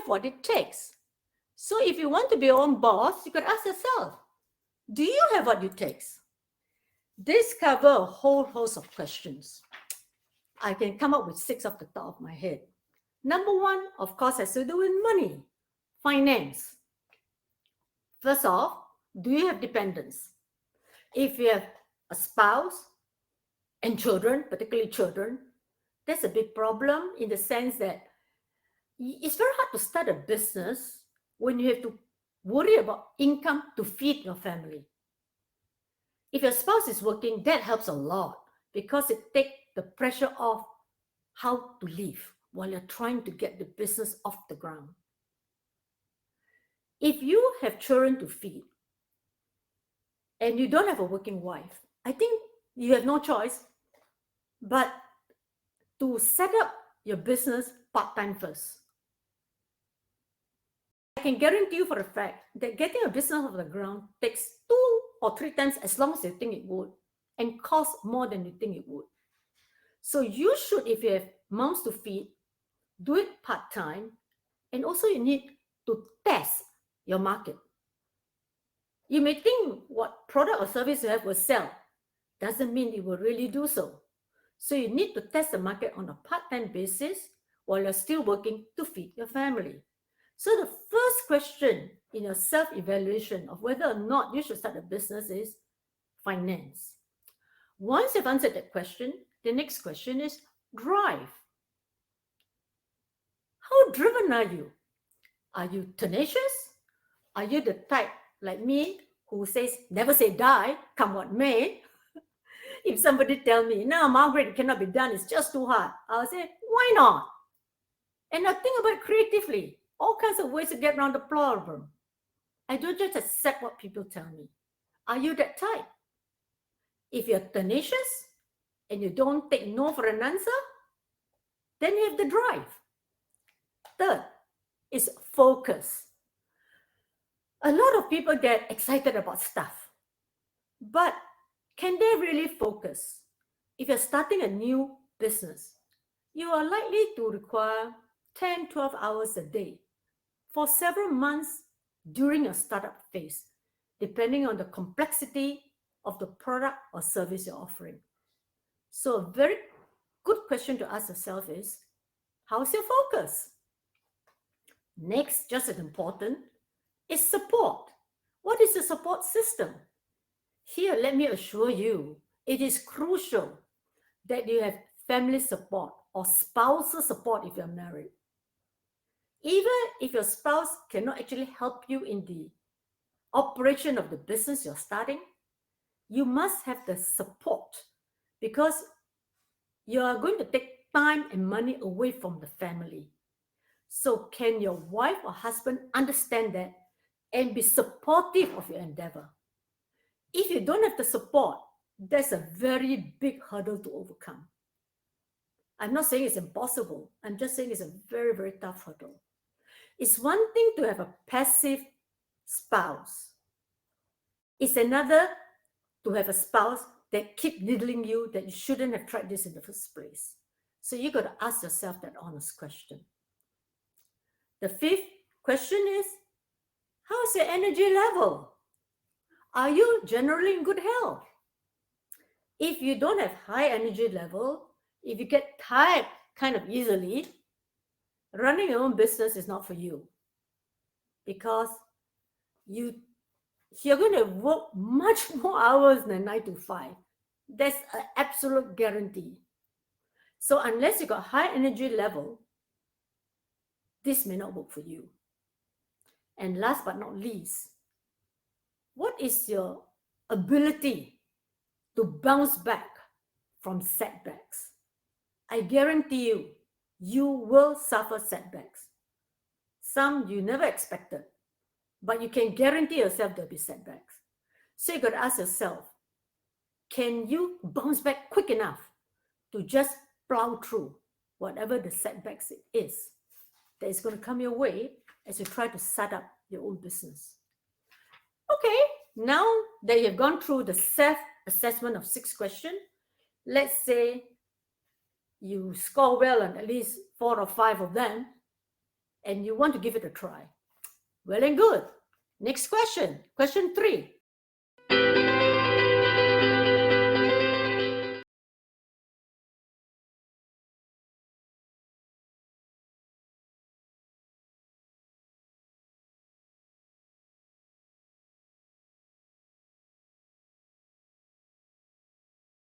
what it takes. So if you want to be your own boss, you could ask yourself, do you have what it takes? This covers a whole host of questions. I can come up with 6 off the top of my head. Number 1, of course, has to do with money, finance. First off, do you have dependents? If you have a spouse and children, particularly children, that's a big problem in the sense that it's very hard to start a business when you have to worry about income to feed your family. If your spouse is working, that helps a lot because it takes the pressure off how to live while you're trying to get the business off the ground. If you have children to feed and you don't have a working wife, I think you have no choice but to set up your business part-time first. I can guarantee you for a fact that getting a business off the ground takes 2 or 3 times as long as you think it would and costs more than you think it would. So you should, if you have moms to feed, do it part-time, and also you need to test your market. You may think what product or service you have will sell. Doesn't mean it will really do so. So you need to test the market on a part-time basis while you're still working to feed your family. So the first question in your self-evaluation of whether or not you should start a business is finance. Once you've answered that question, the next question is drive. How driven are you? Are you tenacious? Are you the type like me who says, never say die, come what may? If somebody tell me, no, Margaret, it cannot be done, it's just too hard, I'll say, why not? And I think about it creatively, all kinds of ways to get around the problem. I don't just accept what people tell me. Are you that type? If you're tenacious and you don't take no for an answer, then you have the drive. Third is focus. A lot of people get excited about stuff, but can they really focus? If you're starting a new business, you are likely to require 10, 12 hours a day for several months during your startup phase, depending on the complexity of the product or service you're offering. So a very good question to ask yourself is, how's your focus? Next, just as important, is support. What is the support system? Here, let me assure you, it is crucial that you have family support or spousal support if you're married. Even if your spouse cannot actually help you in the operation of the business you're starting, you must have the support because you are going to take time and money away from the family. So can your wife or husband understand that and be supportive of your endeavor? If you don't have the support, that's a very big hurdle to overcome. I'm not saying it's impossible. I'm just saying it's a very, very tough hurdle. It's one thing to have a passive spouse. It's another to have a spouse that keep needling you that you shouldn't have tried this in the first place. So you got to ask yourself that honest question. The fifth question is, how's your energy level? Are you generally in good health? If you don't have high energy level, if you get tired kind of easily, running your own business is not for you because you're going to work much more hours than 9 to 5. That's an absolute guarantee. So unless you got high energy level, this may not work for you. And last but not least, what is your ability to bounce back from setbacks? I guarantee you, you will suffer setbacks. Some you never expected, but you can guarantee yourself there'll be setbacks. So you got to ask yourself, can you bounce back quick enough to just plow through whatever the setbacks it is that is going to come your way as you try to set up your own business? Okay, now that you've gone through the self-assessment of 6 questions, let's say you score well on at least 4 or 5 of them, and you want to give it a try. Well and good. Next question. Question 3.